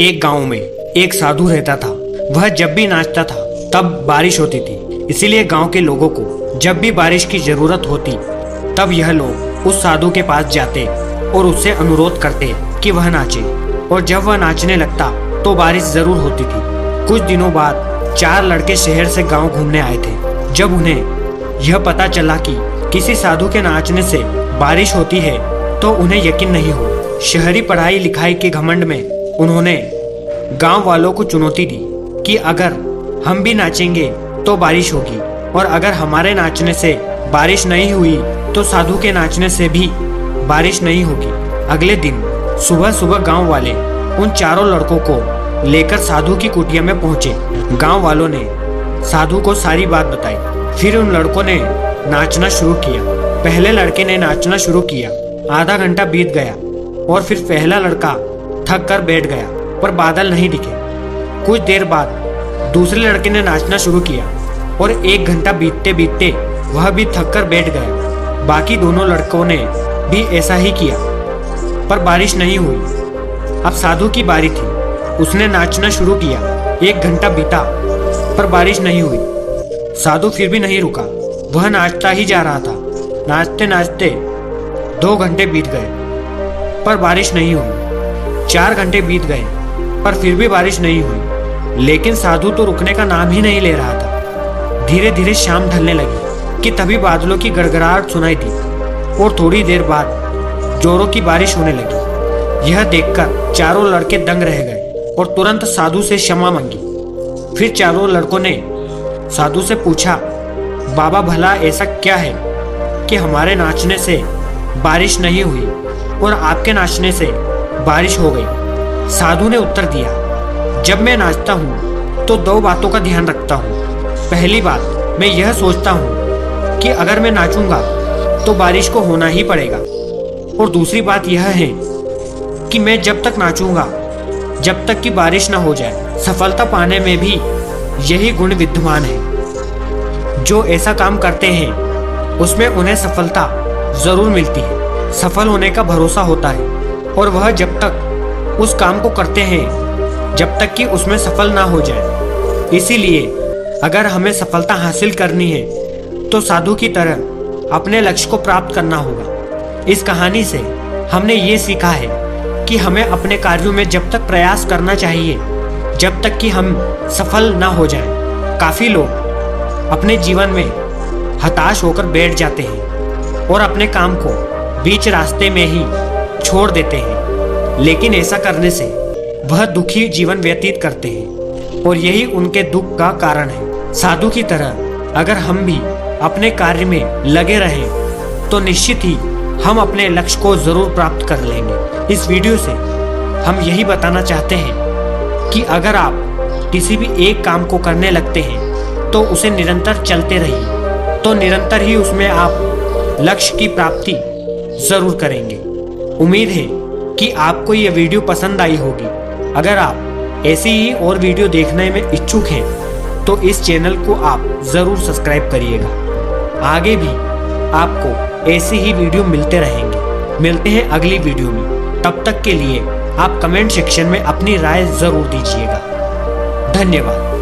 एक गांव में एक साधु रहता था। वह जब भी नाचता था तब बारिश होती थी। इसीलिए गांव के लोगों को जब भी बारिश की जरूरत होती तब यह लोग उस साधु के पास जाते और उससे अनुरोध करते कि वह नाचे। और जब वह नाचने लगता तो बारिश जरूर होती थी। कुछ दिनों बाद 4 लड़के शहर से गांव घूमने आए थे। जब उन्हें यह पता चला कि किसी साधु के नाचने से बारिश होती है तो उन्हें यकीन नहीं हुआ। शहरी पढ़ाई लिखाई के घमंड में उन्होंने गांव वालों को चुनौती दी कि अगर हम भी नाचेंगे तो बारिश होगी, और अगर हमारे नाचने से बारिश नहीं हुई तो साधु के नाचने से भी बारिश नहीं होगी। अगले दिन सुबह सुबह गांव वाले उन 4 लड़कों को लेकर साधु की कुटिया में पहुंचे। गांव वालों ने साधु को सारी बात बताई। फिर उन लड़कों ने नाचना शुरू किया। पहले लड़के ने नाचना शुरू किया। आधा घंटा बीत गया और फिर पहला लड़का थक कर बैठ गया, पर बादल नहीं दिखे। कुछ देर बाद दूसरे लड़के ने नाचना शुरू किया और 1 घंटा बीतते बीतते वह भी थक कर बैठ गया। बाकी दोनों लड़कों ने भी ऐसा ही किया, पर बारिश नहीं हुई। अब साधु की बारी थी। उसने नाचना शुरू किया। 1 घंटा बीता पर बारिश नहीं हुई। साधु फिर भी नहीं रुका। वह नाचता ही जा रहा था। नाचते नाचते 2 घंटे बीत गए पर बारिश नहीं हुई। 4 घंटे बीत गए पर फिर भी बारिश नहीं हुई। लेकिन साधु तो रुकने का नाम ही नहीं ले रहा था। धीरे धीरे शाम ढलने लगी कि तभी बादलों की गड़गड़ाहट सुनाई दी और थोड़ी देर बाद जोरों की बारिश होने लगी। यह देखकर 4 लड़के दंग रह गए और तुरंत साधु से क्षमा मांगी। फिर 4 लड़कों ने साधु से पूछा, बाबा भला ऐसा क्या है कि हमारे नाचने से बारिश नहीं हुई और आपके नाचने से बारिश हो गई? साधु ने उत्तर दिया, जब मैं नाचता हूँ तो 2 बातों का ध्यान रखता हूँ। पहली बात, मैं यह सोचता हूँ कि अगर मैं नाचूंगा तो बारिश को होना ही पड़ेगा। और दूसरी बात यह है कि मैं जब तक नाचूंगा जब तक कि बारिश ना हो जाए। सफलता पाने में भी यही गुण विद्यमान है। जो ऐसा काम करते हैं उसमें उन्हें सफलता जरूर मिलती है। सफल होने का भरोसा होता है और वह जब तक उस काम को करते हैं जब तक कि उसमें सफल ना हो जाए। इसीलिए अगर हमें सफलता हासिल करनी है तो साधु की तरह अपने लक्ष्य को प्राप्त करना होगा। इस कहानी से हमने ये सीखा है कि हमें अपने कार्यों में जब तक प्रयास करना चाहिए जब तक कि हम सफल ना हो जाएं। काफ़ी लोग अपने जीवन में हताश होकर बैठ जाते हैं और अपने काम को बीच रास्ते में ही छोड़ देते हैं, लेकिन ऐसा करने से वह दुखी जीवन व्यतीत करते हैं और यही उनके दुख का कारण है। साधु की तरह अगर हम भी अपने कार्य में लगे रहें तो निश्चित ही हम अपने लक्ष्य को जरूर प्राप्त कर लेंगे। इस वीडियो से हम यही बताना चाहते हैं कि अगर आप किसी भी एक काम को करने लगते हैं तो उसे निरंतर चलते रहिए, तो निरंतर ही उसमें आप लक्ष्य की प्राप्ति जरूर करेंगे। उम्मीद है कि आपको यह वीडियो पसंद आई होगी। अगर आप ऐसी ही और वीडियो देखने में इच्छुक हैं तो इस चैनल को आप जरूर सब्सक्राइब करिएगा। आगे भी आपको ऐसे ही वीडियो मिलते रहेंगे। मिलते हैं अगली वीडियो में। तब तक के लिए आप कमेंट सेक्शन में अपनी राय जरूर दीजिएगा। धन्यवाद।